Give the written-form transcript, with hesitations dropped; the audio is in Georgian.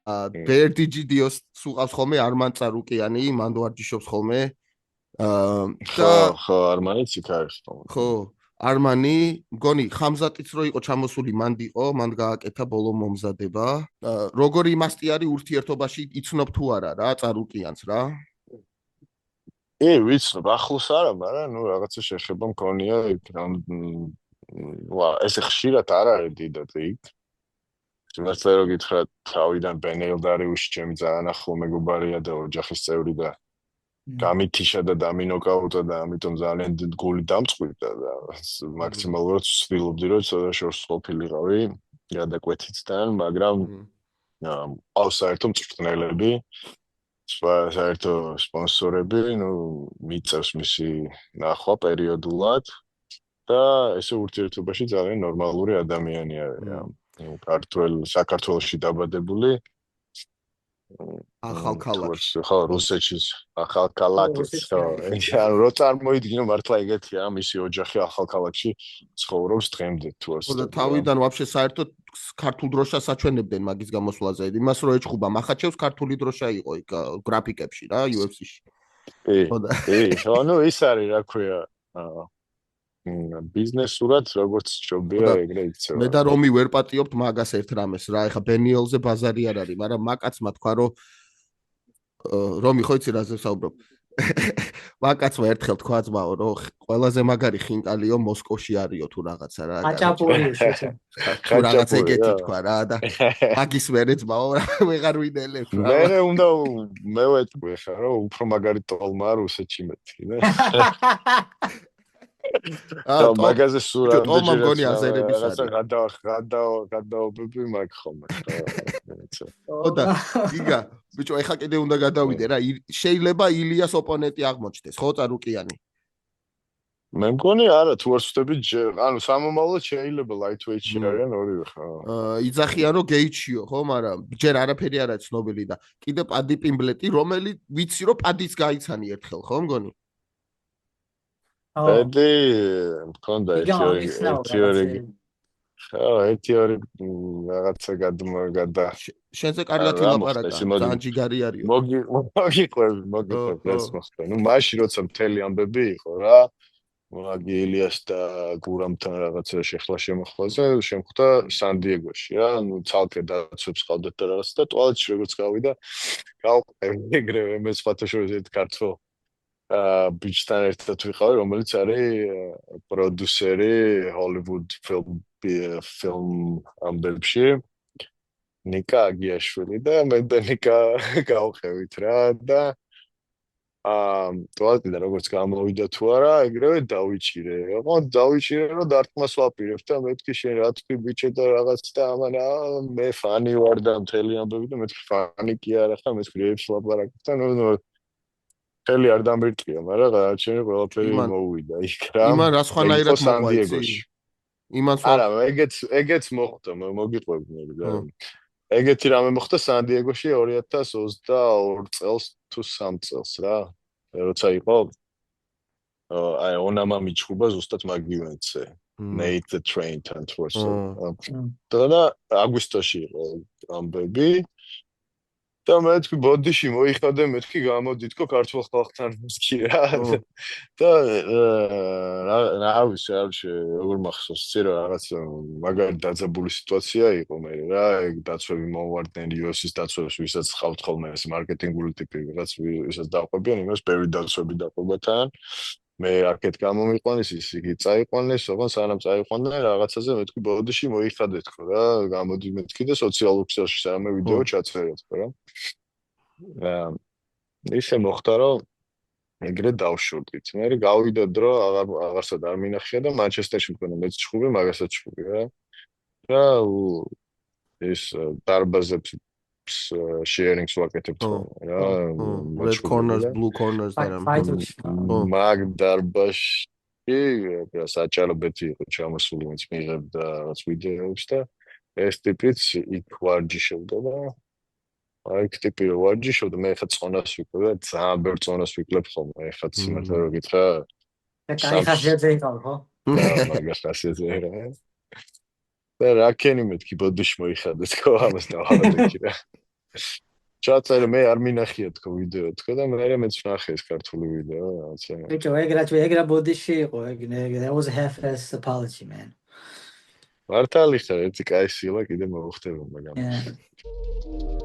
ბერდიჯიდიოს სუყავს ხოლმე არმან წარუკიანი, მანდ ვარჯიშობს ხოლმე. ხო, არმანიც იქ არის ხოლმე. ხო, არმანი, მგონი ხამზატიც რო იყო ჩამოსული, მანდ იყო, მანდ გააკეთა ბოლო მომზადება. როგორი იმასტი არის ურთიერთობაში, იცნობ თუ არა რა, წარუკიანს რა? ვიცნობ, ახლოს არა, მაგრამ ნუ რაღაცა შეხება მქონია იქ ესე ხშირად არ არის დიდად იქ. შემიძლია რომ გითხრა თავიდან ბენეილ დარიუში ჩემი ძალიან ახლო მეგობარია და ოჯახის წევრი და გამითიშა და დამინოკაუტა და ამიტომ ძალიან გული დამწყვიტა და მაქსიმალურად ვცდილობდი რომ ცოტა შორს ყოფილიყავი გადაკვეთითთან, მაგრამ ყავს საერთო მწვრთნელები, საერთო სპონსორები, ნუ მიწევს მისი ნახვა პერიოდულად და ესე ურთიერთობაში ძალიან ნორმალური ადამიანი არის. საქართველოში დაბადებული ახალქალაქში. ხო, რუსეთშიც ახალქალაქში. რო წარმოიდგინო მართლა ეგეთია, მისი ოჯახი ახალქალაქში ცხოვრობს დღემდე თუ ასე. ხო და თავიდან ვაფშე საერთოდ ქართულ დროშას აჩვენებდნენ მაგის გამოსვლაზე. იმას რო ეჭხუბა მახაჩევს ქართული დროშა იყო იქ გრაფიკებში რა, UFC-ში. ხო, ნუ ის არის, რა ქვია, ბიზნესურად როგორც ჯობია ეგრე იქცევა. მე და რომი ვერ პატიობთ მაგას ერთ რამეს რა, ეხა ბენიელზე ბაზარი არ არის, მაგრამ მაკაცმა თქვა რომ რომი ხო იცი რაზე ვსაუბრობ? მაკაცმა ერთხელ თქვა ძმაო, რომ ყველაზე მაგარი ხინკალიო მოსკოვში არისო თუ რაღაცა რა. ხაჭაპურიში. თუ რაღაც ეგეთი თქვა რა და მაგის მერე ძმაო ვეღარ ვინელებ რა. მე უნდა მე ვეთქვი ხა რომ უფრო მაგარი ტოლმა რუსეთში მეთქი და მაგაზე სურა ტოლმა მგონი აზერების არის. გადაობები მაგ ხოლმე. ხო და გიგა, ბიჭო, ეხა კიდე უნდა გადავიდე რა, შეიძლება ილიას ოპონენტი აღმოჩნდეს, ხო წარუკიანი? მე მგონი არა, თუ არ ვწდები, ანუ სამომავლოდ შეიძლება lightweight-ში არიან ორივე ხო. იძახიან რომ გეიჩიო, ხო, მაგრამ ჯერ არაფერი არ არის ცნობილი და კიდე პადი პიმბლეტი, რომელიც ვიცი რომ პადიც გაიცანი ერთხელ, ხო მგონი? პადი მქონდა ერთი ორი რაღაცა გადა შენზე კარგად ილაპარაკა, ძალიან ჯიგარი არისო. მოგიყვები, ეს მოხდა. ნუ მაშინ როცა მთელი ამბები იყო რა, მაგი ილიას და გურამთან რაღაცა შეხლა შემოხვაზე, შემხვდა სან-დიეგოში რა, ნუ ცალკე დაცვებს ყავდათ და რაღაც და ტუალეტში როგორც გავიდა, გავყევი ეგრევე მე სხვათა შორის ერთ ქართველ ბიჭთან ერთად ვიყავი, რომელიც არის პროდიუსერი ჰოლივუდ ფილმ ამბებში. ნიკა აგიაშვილი და მე და ნიკა გავყევით რა და ტუალეტიდან როგორც გამოვიდა თუ არა, ეგრევე დავიჭირე. ხო, დავიჭირე რომ დარტყმას ვაპირებ და მეთქი შენ რა თქვი ბიჭე და რაღაც და ამან მე ფანი ვარ და მთელი ამბები და მეთქი ფანი კი არა ხა, მე სკრიპტს ლაპარაკობ და ნუ მთელი არ დამირტყია, მაგრამ გადაჩენე ყველაფერი მოვიდა იქ რა. იმან რა სხვანაირად მოყვაიცი? იმან არა, ეგეც მოხდა, მოგიყვები მე და ეგეთი რამე მოხდა სან-დიეგოში 2022 წელს თუ 3 წელს რა. როცა იყო აი ონამა მიჩხუბა ზუსტად მაგ ივენტზე. Nate the Train Tantrums. და აგვისტოში იყო ამბები. და მეთქი ბოდიში მოიხადე, მეთქი გამოდი თქო ქართულ ხალხთან მოსკი რა. და რა ვიცი, როგორ მახსოვს, ცირა რაღაც მაგარი დაძაბული სიტუაცია იყო მე რა, ეგ დაცვები მოვარდნენ UFC-ს დაცვებს, ვისაც ხავთ ხოლმე ეს მარკეტინგული ტიპი, რაც ვისაც დაყვებიან, იმას ბევრი დაცვები დაყვებათან. მე აქეთ გამომიყვანეს, ის იგი წაიყვანეს, ოღონდ სანამ წაიყვანდნენ რაღაცაზე მეთქი ბოდიში მოიხადე თქო რა, გამოდი მეთქი და სოციალურ ქსელში სამე ვიდეო ჩაწერე თქო რა. ისე მოხდა რომ ეგრე დავშურდით. მე გავიდა დრო აღარსად არ მინახშია და მანჩესტერში მქონდა მეც ჩხუბი, მაგასაც ჩხუბი რა. და ეს დარბაზებს sharing-ს ვაკეთებთ რა. Red corners, blue corners და მაგ დარბაზში საჭარბეთი იყო ჩამოსული, მეც მიღებდა რაღაც ვიდეოებს და ეს ტიპიც იქ ვარჯიშობდა და აი ტიპი რო ვარჯიშობდა, მე ხა წონას ვიკლებ და ძალიან ბევრ წონას ვიკლებ ხოლმე. ეხლა სიმართლე რო გითხრა და კაი ხასიათზე იყავ ხო? მაგას ხასიათზე რა. და რა ქენი მეთქი ბოდიში მოიხადე თქო ამას დავაბადე რა. ჩაწერე მე არ მინახია თქო ვიდეო თქო და მე მეც ვნახე ეს ქართული ვიდეო რაღაცა. ბიჭო, ეგრა ბოდიში იყო, that was a half-ass apology, man. მართალი ხარ, ერთი კაი სილა კიდე მოხდება მაგამ. Yeah.